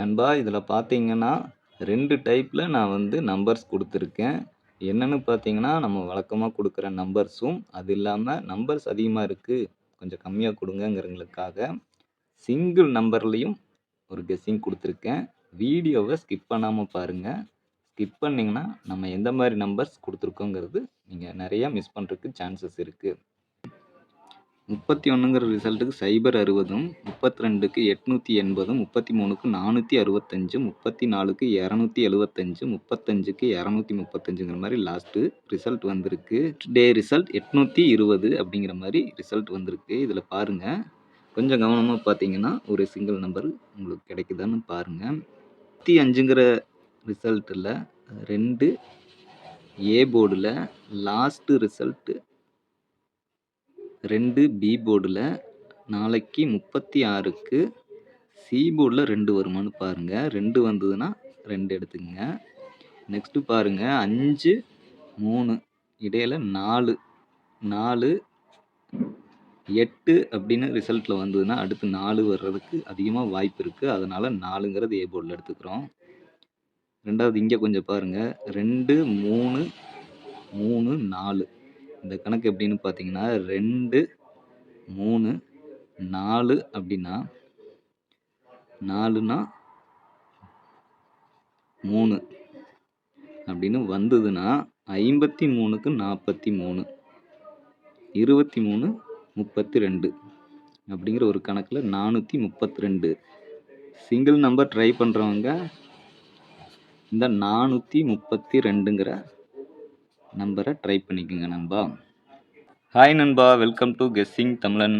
நண்பா இதில பார்த்தீங்கன்னா, 2 டைப்ல நான் வந்து நம்பர்ஸ் குடுத்துருக்கேன். என்னன்னு பார்த்தீங்கன்னா, நம்ம வழக்கமா குடுக்குற நம்பர்ஸும், அது இல்லாம நம்பர்ஸ் அதிகமா இருக்கு, கொஞ்சம் கம்மியா குடுங்கங்கிறவங்களுக்காக, சிங்கிள் நம்பர்லயும் ஒரு கெஸ்ஸிங் குடுத்துருக்கேன். வீடியோவ ஸ்கிப் பண்ணாம பாருங்க. ஸ்கிப் பண்ணீங்கன்னா, நம்ம எந்த மாரி நம்பர்ஸ் குடுத்துருக்கோங்கிறது, நீங்க நெறைய மிஸ் பண்றதுக்கு சான்சஸ் இருக்கு. 31ங்கிற ரிசல்ட்டுக்கு 060ம், 32க்கு 880ம், 33க்கு 465, 34க்கு 275, 35க்கு 235ங்கிற மாரி லாஸ்ட்டு ரிசல்ட் வந்திருக்கு. டே ரிசல்ட் 820 அப்படிங்கிற மாரி ரிசல்ட் வந்திருக்கு. இதில பாருங்க. கொஞ்சம் கவனமா பார்த்தீங்கன்னா, ஒரு சிங்கிள் நம்பர் உங்களுக்கு கிடைக்குதான்னு பாருங்க. 5ங்கிற ரிசல்ட்டில 2 ஏ போர்டுல, லாஸ்ட்டு ரிசல்ட்டு 2 பி போர்டுல, நாளைக்கு 36க்கு சி போர்டுல 2 வருமான்னு பாருங்க. 2 வந்ததுன்னா 2 எடுத்துக்கங்க. நெக்ஸ்ட்டு பாருங்க 5, 3 இடையில 4, 8 அப்படின்னு ரிசல்ட்ல வந்ததுன்னா, அடுத்து 4 வர்றதுக்கு அதிகமா வாய்ப்பு இருக்கு. அதனால 4ங்கிறது ஏ போர்டுல எடுத்துக்கிறோம். 2வது இங்க கொஞ்சம் பாருங்க. 2, 3, 3, 4 இந்த கணக்கு எப்படின்னு பார்த்தீங்கன்னா, 2, 3, 4 அப்படின்னா 4னா 3 அப்படின்னு வந்ததுன்னா 53க்கு 43, 23, 32 அப்படிங்கிற ஒரு கணக்கில் 432 சிங்கிள் நம்பர் ட்ரை பண்ணுறவங்க இந்த 432ங்கிற நம்பரை ட்ரை பண்ணிக்கோங்க நண்பா. ஹாய் நண்பா, வெல்கம் டு கெஸ்ஸிங் தமிழன்.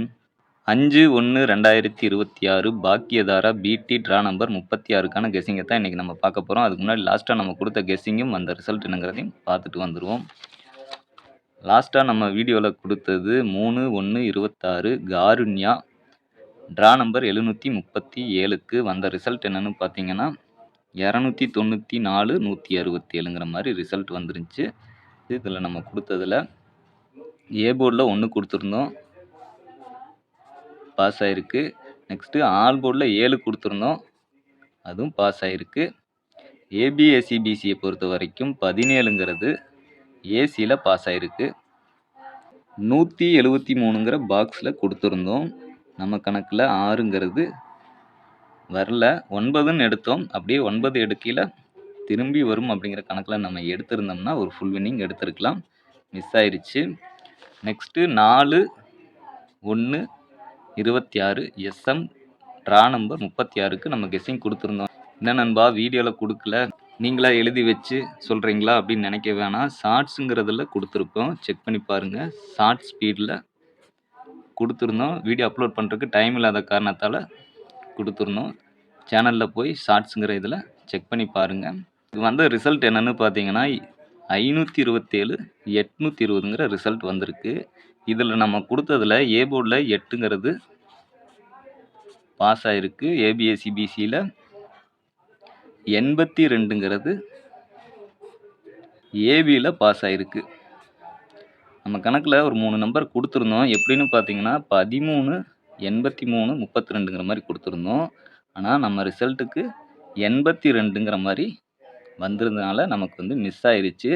5/1/2026 பாக்கியதாரா பிடி ட்ரா நம்பர் 36க்கான கெஸ்ஸிங்கை தான் இன்றைக்கி நம்ம பார்க்க போகிறோம். அதுக்கு முன்னாடி லாஸ்ட்டாக நம்ம கொடுத்த கெஸ்ஸிங்கும் அந்த ரிசல்ட் என்னங்கிறதையும் பார்த்துட்டு வந்துடுவோம். லாஸ்ட்டாக நம்ம வீடியோவில் கொடுத்தது 3/1/26 காருண்யா ட்ரா நம்பர் 737க்கு வந்த ரிசல்ட் என்னென்னு பார்த்தீங்கன்னா 294 167ங்கிற மாதிரி ரிசல்ட் வந்துருந்துச்சு. இதில் நம்ம கொடுத்ததில் ஏ போர்டில் 1 கொடுத்துருந்தோம், பாஸ் ஆகிருக்கு. நெக்ஸ்ட்டு ஆல் போர்டில் 7 கொடுத்துருந்தோம், அதுவும் பாஸ் ஆகிருக்கு. ஏபிஎஸ்சிபிசியை பொறுத்த வரைக்கும் 17ங்கிறது ஏசியில் பாஸ் ஆகிருக்கு. 173ங்கிற பாக்ஸில் கொடுத்துருந்தோம், நம்ம கணக்கில் 6ங்கிறது வரல. 9ன்னு எடுத்தோம், அப்படியே 9 எடுக்கையில் திரும்பி வரும் அப்படிங்கிற கணக்கில் நம்ம எடுத்திருந்தோம்னா ஒரு ஃபுல் வின்னிங் எடுத்திருக்கலாம். மிஸ் ஆயிடுச்சு. நெக்ஸ்ட்டு 4/1/26 எஸ்எம் ட்ரா நம்பர் 36க்கு நம்ம கெஸ்ஸிங் கொடுத்துருந்தோம். என்ன நண்பா வீடியோவில் கொடுக்கல, நீங்களா எழுதி வச்சு சொல்கிறீங்களா அப்படின்னு நினைக்க வேணாம். ஷார்ட்ஸுங்கிறதுல கொடுத்துருப்போம், செக் பண்ணி பாருங்கள். ஷார்ட் ஸ்பீடில் கொடுத்துருந்தோம். வீடியோ அப்லோட் பண்ணுறதுக்கு டைம் இல்லாத காரணத்தால் கொடுத்துருந்தோம். சேனலில் போய் ஷார்ட்ஸுங்கிற இதில் செக் பண்ணி பாருங்கள். இது வந்த ரிசல்ட் என்னென்னு பார்த்தீங்கன்னா 527 820ங்கிற ரிசல்ட் வந்திருக்கு. இதில் நம்ம கொடுத்ததில் ஏ போர்டில் 8ங்கிறது பாஸ் ஆகிருக்கு. ஏபிஎஸ்சிபிசியில் 82ங்கிறது ஏபியில் பாஸ் ஆகிருக்கு. நம்ம கணக்கில் ஒரு 3 நம்பர் கொடுத்துருந்தோம். எப்படின்னு பார்த்தீங்கன்னா 13, 83, 32ங்கிற மாதிரி கொடுத்துருந்தோம். ஆனால் நம்ம ரிசல்ட்டுக்கு 82ங்கிற மாதிரி வந்திருந்தனால நமக்கு வந்து மிஸ் ஆயிடுச்சு.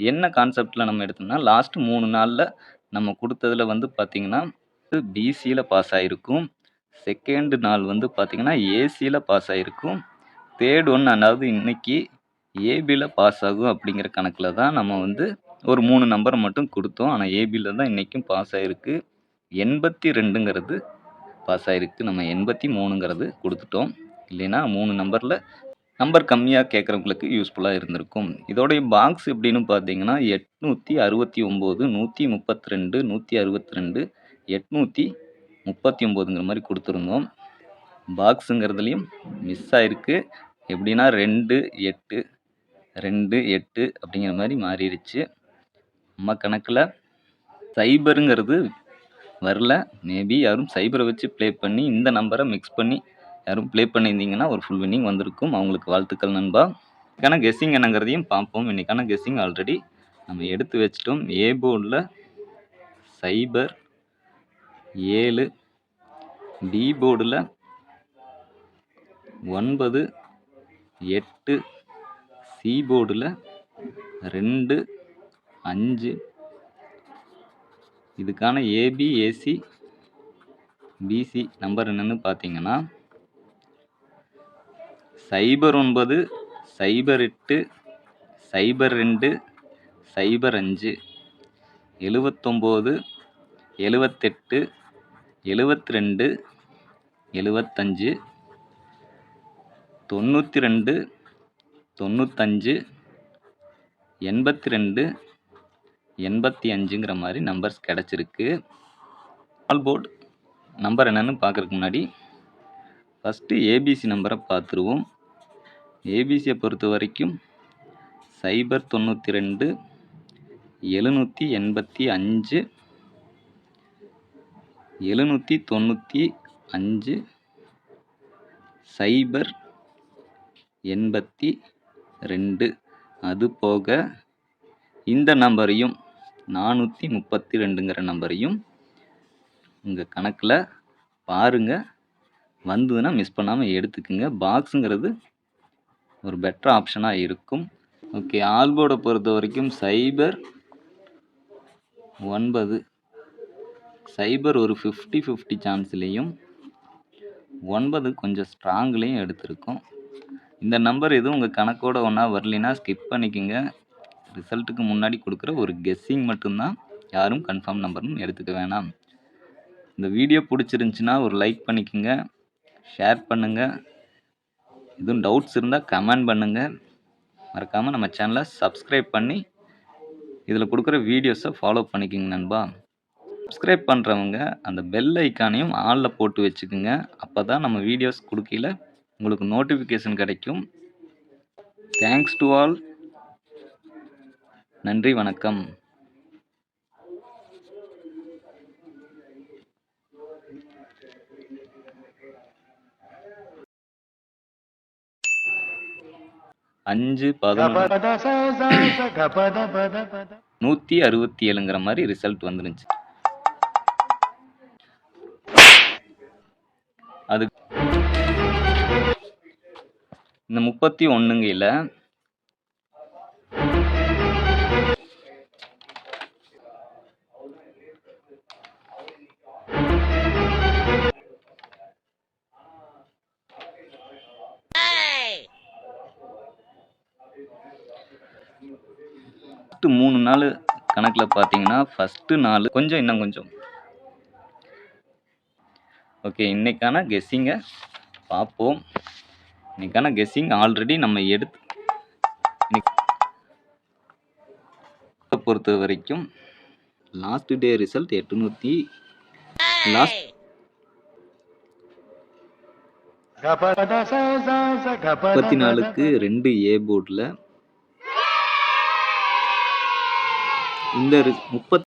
என்ன கான்செப்டில் நம்ம எடுத்தோம்னா லாஸ்ட்டு 3 நாளில் நம்ம கொடுத்ததில் வந்து பார்த்திங்கன்னா பிசியில் பாஸ் ஆகிருக்கும். செகண்டு நாள் வந்து பார்த்திங்கன்னா ஏசியில் பாஸ் ஆகிருக்கும். தேர்ட் ஒன் அதாவது இன்றைக்கி ஏபியில் பாஸ் ஆகும் அப்படிங்கிற கணக்கில் தான் நம்ம வந்து ஒரு 3 நம்பரை மட்டும் கொடுத்தோம். ஆனால் ஏபியில் தான் இன்றைக்கும் பாஸ் ஆகிருக்கு. 82ங்கிறது பாஸ் ஆகிருக்கு. நம்ம 83ங்கிறது கொடுத்துட்டோம். இல்லைன்னா 3 நம்பரில் நம்பர் கம்மியாக கேட்குறவங்களுக்கு யூஸ்ஃபுல்லாக இருந்திருக்கும். இதோடைய பாக்ஸ் எப்படின்னு பார்த்தீங்கன்னா 869, 132, 162, 839ங்கிற மாதிரி கொடுத்துருந்தோம். பாக்ஸுங்கிறதுலையும் மிஸ் ஆகிருக்கு. எப்படின்னா 2, 8, 2, 8 அப்படிங்கிற மாதிரி மாறிடுச்சு. நம்ம கணக்கில் சைபருங்கிறது வரல. மேபி யாரும் சைபரை வச்சு ப்ளே பண்ணி இந்த நம்பரை மிக்ஸ் பண்ணி யாரும் ப்ளே பண்ணியிருந்தீங்கன்னா ஒரு ஃபுல் வின்னிங் வந்திருக்கும். அவங்களுக்கு வாழ்த்துக்கள் நண்பா. இன்றைக்கான கெஸ்ஸிங் என்னங்கிறதையும் பார்ப்போம். இன்றைக்கான கெஸ்ஸிங் ஆல்ரெடி நம்ம எடுத்து வச்சிட்டோம். ஏ போர்டில் 0, 7, பி போர்டில் 9, 8 சி போர்டில் 2, 5. இதுக்கான ஏபி, ஏசி, பிசி நம்பர் என்னன்னு பார்த்தீங்கன்னா 09, 08, 02, 05, 79, 78, 72, 75, 92, 95, 82, 85ங்கிற மாதிரி நம்பர்ஸ் கிடச்சிருக்கு. ஆல் போர்டு நம்பர் என்னன்னு பார்க்குறதுக்கு முன்னாடி ஃபஸ்ட்டு ஏபிசி நம்பரை பார்த்துருவோம். ஏபிசியை பொறுத்த வரைக்கும் 092, 785, 795, 082. அது போக இந்த நம்பரையும் 432ங்கிற நம்பரையும் உங்கள் கணக்கில் பாருங்கள். வந்ததுன்னா மிஸ் பண்ணாமல் எடுத்துக்குங்க. பாக்ஸுங்கிறது ஒரு பெட்டர் ஆப்ஷனாக இருக்கும். ஓகே, ஆல்போர்டை பொறுத்த வரைக்கும் 0, 9, 0 ஒரு 50-50 சான்ஸ்லேயும் 9 கொஞ்சம் ஸ்ட்ராங்லேயும் எடுத்திருக்கோம். இந்த நம்பர் எதுவும் உங்கள் கணக்கோட ஒன்றா வரலைன்னா ஸ்கிப் பண்ணிக்கோங்க. ரிசல்ட்டுக்கு முன்னாடி கொடுக்குற ஒரு கெஸ்ஸிங் மட்டும்தான், யாரும் கன்ஃபார்ம் நம்பர்னு எடுத்துக்க வேணாம். இந்த வீடியோ பிடிச்சிருந்துச்சின்னா ஒரு லைக் பண்ணிக்கோங்க, ஷேர் பண்ணுங்கள். எதுவும் டவுட்ஸ் இருந்தால் கமெண்ட் பண்ணுங்கள். மறக்காமல் நம்ம சேனலை சப்ஸ்கிரைப் பண்ணி இதில் கொடுக்குற வீடியோஸை ஃபாலோ பண்ணிக்கோங்க நண்பா. சப்ஸ்கிரைப் பண்ணுறவங்க அந்த பெல் ஐக்கானையும் ஆலில் போட்டு வச்சுக்கோங்க. அப்போ தான் நம்ம வீடியோஸ் கொடுக்கல உங்களுக்கு நோட்டிஃபிகேஷன் கிடைக்கும். Thanks to all. நன்றி, வணக்கம். அஞ்சு 167ங்கிற மாதிரி ரிசல்ட் வந்துருந்துச்சு. அது இந்த 31ங்கையில் ஃபஸ்ட்டு 3 நாள் கணக்கில் பார்த்தீங்கன்னா ஃபஸ்ட்டு 4 கொஞ்சம் இன்னும் கொஞ்சம். ஓகே, இன்னைக்கான கெஸ்ஸிங்கை பார்ப்போம். இன்னைக்கான கெஸ்ஸிங் ஆல்ரெடி நம்ம எடுத்து பொறுத்த வரைக்கும் லாஸ்ட் டே ரிசல்ட் 800 லாஸ்ட் 34க்கு 2 ஏ போர்டில் இந்த 30